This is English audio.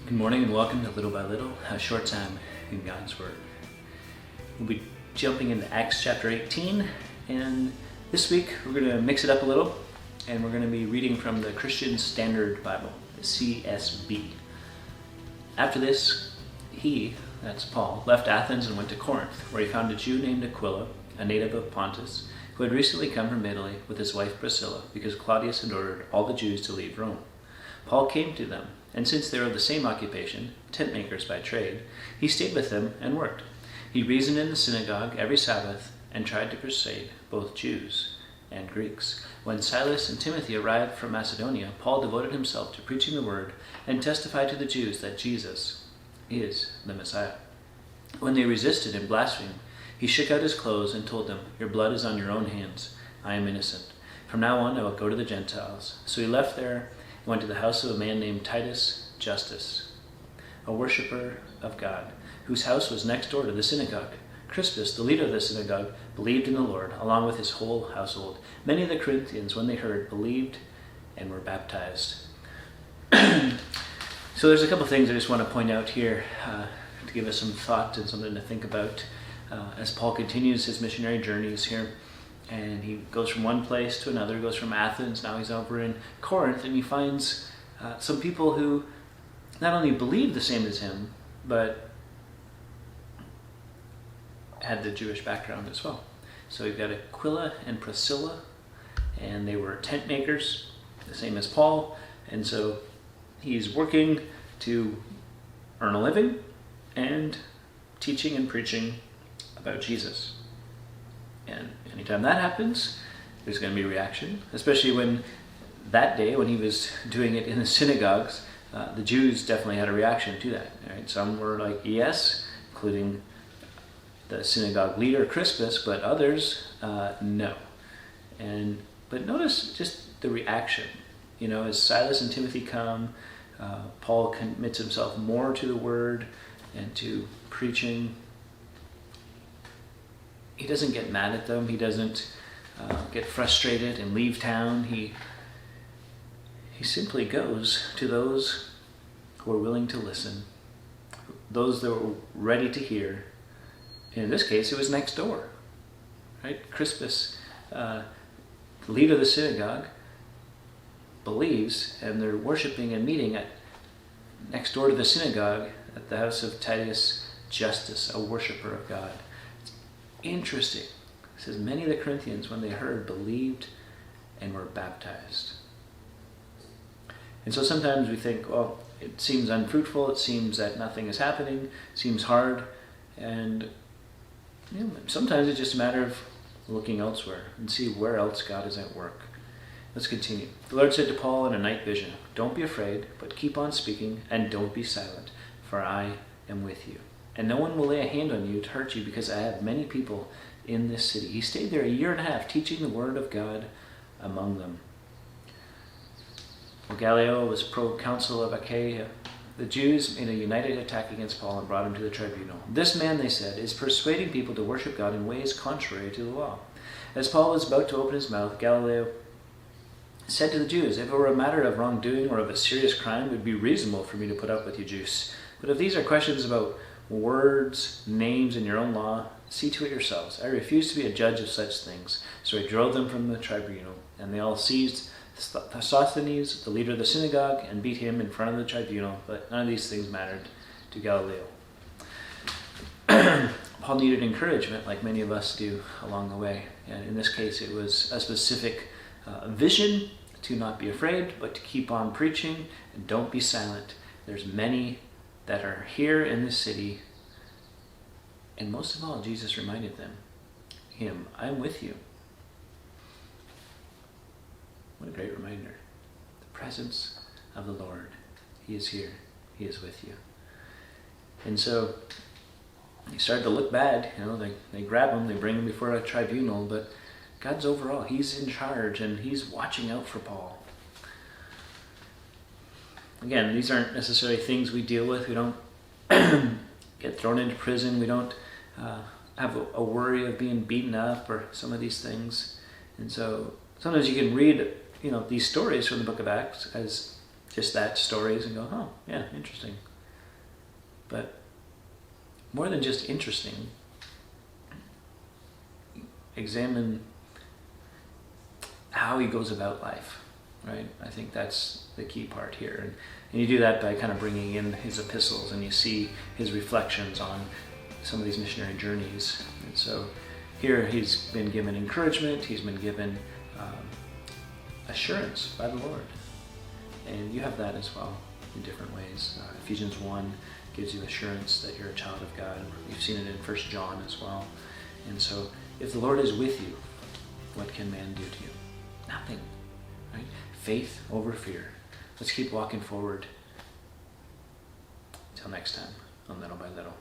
Good morning and welcome to Little by Little, a short time in God's Word. We'll be jumping into Acts chapter 18, and this week we're going to mix it up a little, and we're going to be reading from the Christian Standard Bible, the CSB. After this, that's Paul, left Athens and went to Corinth, where he found a Jew named Aquila, a native of Pontus, who had recently come from Italy with his wife Priscilla, because Claudius had ordered all the Jews to leave Rome. Paul came to them, and since they were of the same occupation, tent makers by trade, he stayed with them and worked. He reasoned in the synagogue every Sabbath and tried to persuade both Jews and Greeks. When Silas and Timothy arrived from Macedonia, Paul devoted himself to preaching the word and testified to the Jews that Jesus is the Messiah. When they resisted and blasphemed, he shook out his clothes and told them, "Your blood is on your own hands. I am innocent. From now on I will go to the Gentiles." So he left there and went to the house of a man named Titus Justus, a worshiper of God, whose house was next door to the synagogue. Crispus, the leader of the synagogue, believed in the Lord, along with his whole household. Many of the Corinthians, when they heard, believed and were baptized. So there's a couple things I just want to point out here to give us some thought and something to think about as Paul continues his missionary journeys here. And he goes from one place to another, goes from Athens, now he's over in Corinth, and he finds some people who not only believed the same as him, but had the Jewish background as well. So we've got Aquila and Priscilla, and they were tent makers, the same as Paul, and so he's working to earn a living and teaching and preaching about Jesus. And anytime that happens, there's going to be a reaction, especially when that day, when he was doing it in the synagogues, the Jews definitely had a reaction to that. Right? Some were like, yes, including the synagogue leader, Crispus, but others, no. But notice just the reaction. You know, as Silas and Timothy come, Paul commits himself more to the word and to preaching. He doesn't get mad at them. He doesn't get frustrated and leave town. He simply goes to those who are willing to listen, those that were ready to hear. And in this case, it was next door, right? Crispus, the leader of the synagogue, believes, and they're worshiping and meeting next door to the synagogue at the house of Titus Justus, a worshiper of God. Interesting. It says, many of the Corinthians, when they heard, believed and were baptized. And so sometimes we think, well, it seems unfruitful, it seems that nothing is happening, it seems hard, and sometimes it's just a matter of looking elsewhere and see where else God is at work. Let's continue. The Lord said to Paul in a night vision, "Don't be afraid, but keep on speaking, and don't be silent, for I am with you. And no one will lay a hand on you to hurt you, because I have many people in this city." He stayed there a year and a half, teaching the word of God among them. While Gallio was proconsul of Achaia, the Jews made a united attack against Paul and brought him to the tribunal. "This man," they said, "is persuading people to worship God in ways contrary to the law." As Paul was about to open his mouth, Gallio said to the Jews, "If it were a matter of wrongdoing or of a serious crime, it would be reasonable for me to put up with you Jews. But if these are questions about words, names, and your own law, see to it yourselves. I refuse to be a judge of such things." So he drove them from the tribunal, and they all seized Sosthenes, the leader of the synagogue, and beat him in front of the tribunal, but none of these things mattered to Gallio. Paul needed encouragement, like many of us do along the way. And in this case, it was a specific vision to not be afraid, but to keep on preaching, and don't be silent. There's many that are here in this city, and most of all, Jesus reminded them, "I'm with you." What a great reminder. The presence of the Lord. He is here. He is with you. And so he started to look bad. They grab him, they bring him before a tribunal, but God's overall. He's in charge, and he's watching out for Paul. Again, these aren't necessarily things we deal with. We don't get thrown into prison. We don't have a worry of being beaten up or some of these things. And so sometimes you can read these stories from the book of Acts as just that, stories, and go, oh, yeah, interesting. but more than just interesting, examine how he goes about life, right? I think that's the key part here. And you do that by kind of bringing in his epistles, and you see his reflections on some of these missionary journeys. And so here he's been given encouragement, he's been given assurance by the Lord. And you have that as well in different ways. Ephesians 1 gives you assurance that you're a child of God. You've seen it in 1 John as well. And so if the Lord is with you, what can man do to you? Nothing, right? Faith over fear. Let's keep walking forward. Until next time on Little by Little.